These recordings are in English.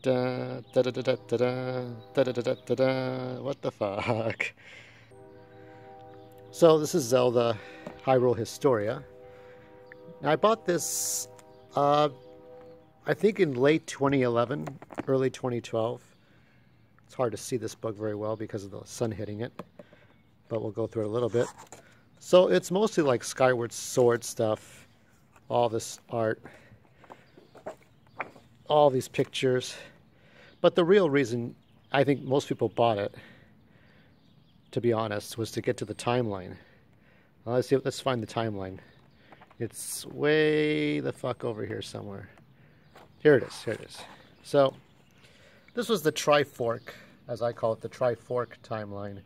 Da, da, da, da, da, da, da, da, da, da, da, da. What the fuck? So this is Zelda Hyrule Historia. Now, I bought this, I think in late 2011, early 2012. It's hard to see this book very well because of the sun hitting it, but we'll go through it a little bit. So it's mostly like Skyward Sword stuff, all this art, all these pictures. But the real reason I think most people bought it, to be honest, was to get to the timeline. Let's find the timeline. It's way the fuck over here somewhere. Here it is. So this was the Trifork, as I call it, the Trifork timeline.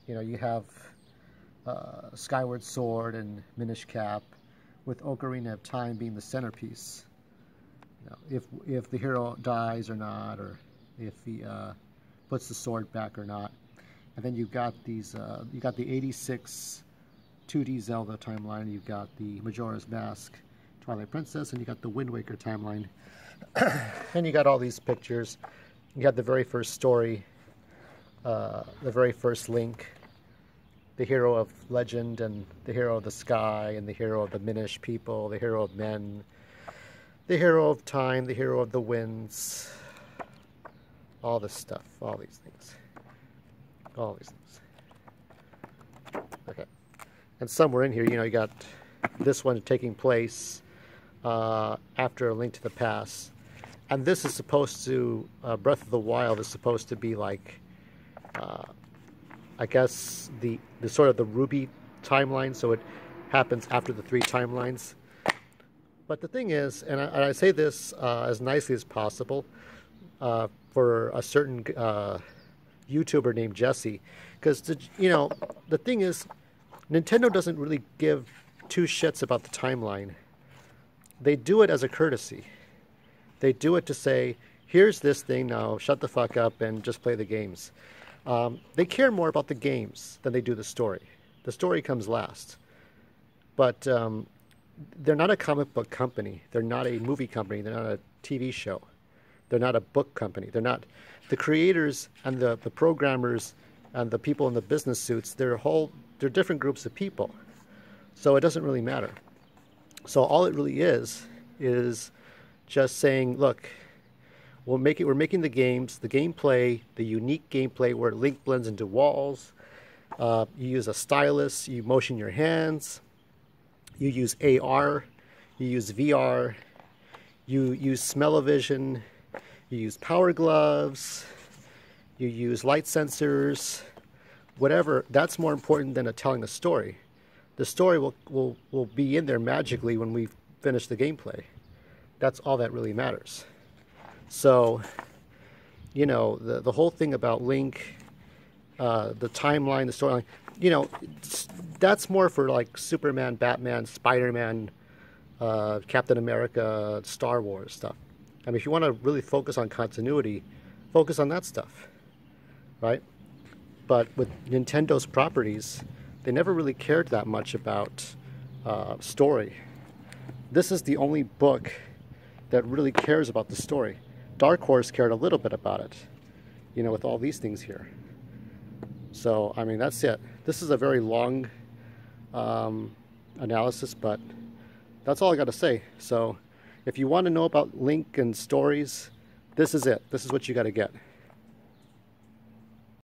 You have Skyward Sword and Minish Cap, with Ocarina of Time being the centerpiece. If the hero dies or not, or if he puts the sword back or not. And then you've got these, you got the 86 2D Zelda timeline, you've got the Majora's Mask Twilight Princess, and you got the Wind Waker timeline. And you got all these pictures. You got the very first story, the very first Link, the hero of legend, and the hero of the sky, and the hero of the Minish people, the hero of men, the hero of time, the hero of the winds, all this stuff, all these things. Okay. And somewhere in here, you got this one taking place after A Link to the Past. And this is supposed to, Breath of the Wild is supposed to be like, I guess, the sort of the Ruby timeline, so it happens after the 3 timelines. But the thing is, and I say this as nicely as possible, for a certain YouTuber named Jesse, because the thing is, Nintendo doesn't really give 2 shits about the timeline. They do it as a courtesy. They do it to say, here's this thing, now shut the fuck up and just play the games. They care more about the games than they do the story. The story comes last. But they're not a comic book company. They're not a movie company. They're not a TV show. They're not a book company. They're not the creators and the programmers and the people in the business suits. They're different groups of people. So it doesn't really matter. So all it really is just saying, look, we're making the games, the gameplay, the unique gameplay where Link blends into walls. You use a stylus, you motion your hands, you use AR, you use VR, you use smell-o-vision, you use power gloves, you use light sensors, whatever. That's more important than telling a story. The story will be in there magically when we finish the gameplay. That's all that really matters. So, the whole thing about Link, the timeline, the storyline, that's more for like Superman, Batman, Spider-Man, Captain America, Star Wars stuff. I mean, if you want to really focus on continuity, focus on that stuff, right? But with Nintendo's properties, they never really cared that much about story. This is the only book that really cares about the story. Dark Horse cared a little bit about it, with all these things here. So, I mean, that's it. This is a very long analysis, but that's all I got to say. So, if you want to know about Link and stories, this is it. This is what you got to get.